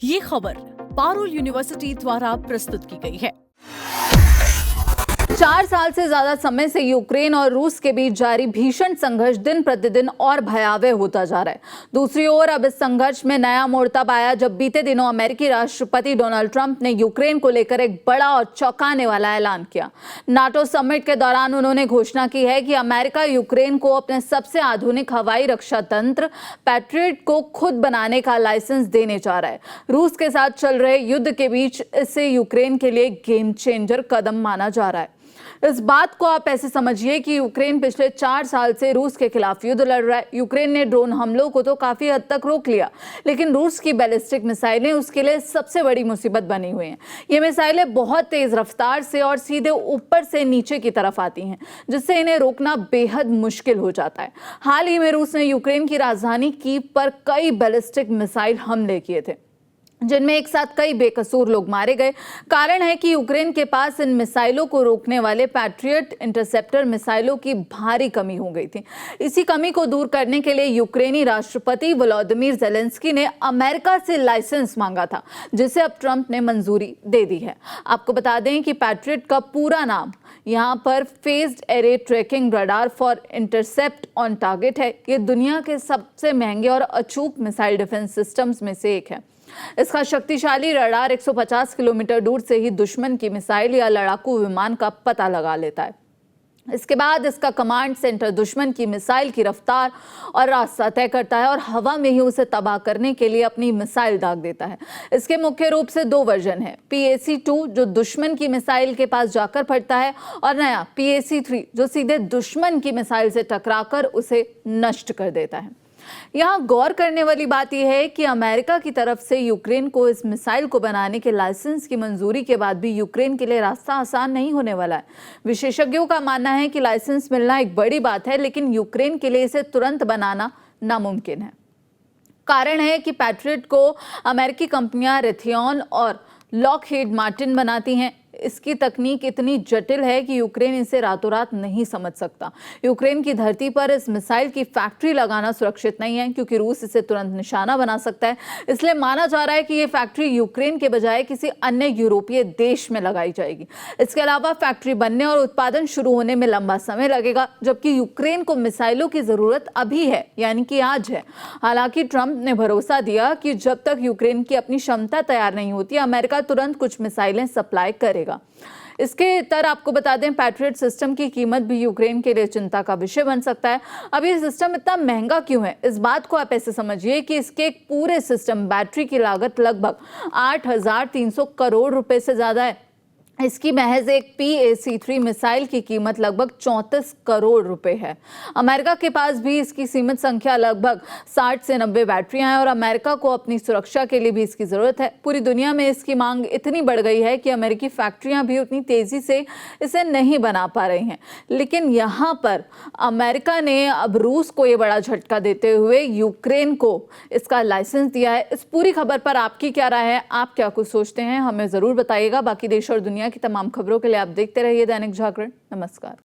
ये खबर पारुल यूनिवर्सिटी द्वारा प्रस्तुत की गई है। 4 साल से ज्यादा समय से यूक्रेन और रूस के बीच जारी भीषण संघर्ष दिन प्रतिदिन और भयावह होता जा रहा है। दूसरी ओर अब इस संघर्ष में नया मोड़ तब आया जब बीते दिनों अमेरिकी राष्ट्रपति डोनाल्ड ट्रंप ने यूक्रेन को लेकर एक बड़ा और चौंकाने वाला ऐलान किया। नाटो समिट के दौरान उन्होंने घोषणा की है कि अमेरिका यूक्रेन को अपने सबसे आधुनिक हवाई रक्षा तंत्र पैट्रियट को खुद बनाने का लाइसेंस देने जा रहा है। रूस के साथ चल रहे युद्ध के बीच इसे यूक्रेन के लिए गेम चेंजर कदम माना जा रहा है। इस बात को आप ऐसे समझिए कि यूक्रेन पिछले 4 साल से रूस के खिलाफ युद्ध लड़ रहा है। यूक्रेन ने ड्रोन हमलों को तो काफी हद तक रोक लिया, लेकिन रूस की बैलिस्टिक मिसाइलें उसके लिए सबसे बड़ी मुसीबत बनी हुई हैं। ये मिसाइलें बहुत तेज रफ्तार से और सीधे ऊपर से नीचे की तरफ आती हैं, जिससे इन्हें रोकना बेहद मुश्किल हो जाता है। हाल ही में रूस ने यूक्रेन की राजधानी कीव पर कई बैलिस्टिक मिसाइल हमले किए थे, जिनमें एक साथ कई बेकसूर लोग मारे गए। कारण है कि यूक्रेन के पास इन मिसाइलों को रोकने वाले पैट्रियट इंटरसेप्टर मिसाइलों की भारी कमी हो गई थी। इसी कमी को दूर करने के लिए यूक्रेनी राष्ट्रपति वोलोदिमीर ज़ेलेंस्की ने अमेरिका से लाइसेंस मांगा था, जिसे अब ट्रंप ने मंजूरी दे दी है। आपको बता दें कि पैट्रियट का पूरा नाम यहाँ पर phased array tracking radar for intercept on target है। ये दुनिया के सबसे महंगे और अचूक मिसाइल डिफेंस सिस्टम्स में से एक है। इसका शक्तिशाली रडार 150 किलोमीटर दूर से ही दुश्मन की मिसाइल या लड़ाकू विमान का पता लगा लेता है। इसके बाद इसका कमांड सेंटर दुश्मन की मिसाइल की रफ्तार और रास्ता तय करता है और हवा में ही उसे तबाह करने के लिए अपनी मिसाइल दाग देता है। इसके मुख्य रूप से 2 वर्जन है, PAC-2 जो दुश्मन की मिसाइल के पास जाकर पड़ता है और नया PAC-3 जो सीधे दुश्मन की मिसाइल से टकराकर उसे नष्ट कर देता है। यहाँ गौर करने वाली बात यह है कि अमेरिका की तरफ से यूक्रेन को इस मिसाइल को बनाने के लाइसेंस की मंजूरी के बाद भी यूक्रेन के लिए रास्ता आसान नहीं होने वाला है। विशेषज्ञों का मानना है कि लाइसेंस मिलना एक बड़ी बात है, लेकिन यूक्रेन के लिए इसे तुरंत बनाना नामुमकिन है। कारण है कि पैट्रियट को अमेरिकी कंपनियां रेथियॉन और लॉकहीड मार्टिन बनाती हैं। इसकी तकनीक इतनी जटिल है कि यूक्रेन इसे रातों रात नहीं समझ सकता। यूक्रेन की धरती पर इस मिसाइल की फैक्ट्री लगाना सुरक्षित नहीं है, क्योंकि रूस इसे तुरंत निशाना बना सकता है। इसलिए माना जा रहा है कि ये फैक्ट्री यूक्रेन के बजाय किसी अन्य यूरोपीय देश में लगाई जाएगी। इसके अलावा फैक्ट्री बनने और उत्पादन शुरू होने में लंबा समय लगेगा, जबकि यूक्रेन को मिसाइलों की जरूरत अभी है, यानी कि आज है। हालांकि ट्रंप ने भरोसा दिया कि जब तक यूक्रेन की अपनी क्षमता तैयार नहीं होती, अमेरिका तुरंत कुछ मिसाइलें सप्लाई करेगा। इसके तर आपको बता दें, पैट्रियट सिस्टम की कीमत भी यूक्रेन के लिए चिंता का विषय बन सकता है। अब ये सिस्टम इतना महंगा क्यों है? इस बात को आप ऐसे समझिए कि इसके एक पूरे सिस्टम बैटरी की लागत लगभग 8,300 करोड़ रुपए से ज्यादा है। इसकी महज एक PAC-3 मिसाइल की कीमत लगभग 34 करोड़ रुपए है। अमेरिका के पास भी इसकी सीमित संख्या लगभग 60 से 90 बैटरियां हैं और अमेरिका को अपनी सुरक्षा के लिए भी इसकी जरूरत है। पूरी दुनिया में इसकी मांग इतनी बढ़ गई है कि अमेरिकी फैक्ट्रियां भी उतनी तेजी से इसे नहीं बना पा रही हैं। लेकिन यहाँ पर अमेरिका ने अब रूस को ये बड़ा झटका देते हुए यूक्रेन को इसका लाइसेंस दिया है। इस पूरी खबर पर आपकी क्या राय है? आप क्या कुछ सोचते हैं? हमें जरूर बताइएगा। बाकी देश और दुनिया की तमाम खबरों के लिए आप देखते रहिए दैनिक जागरण। नमस्कार।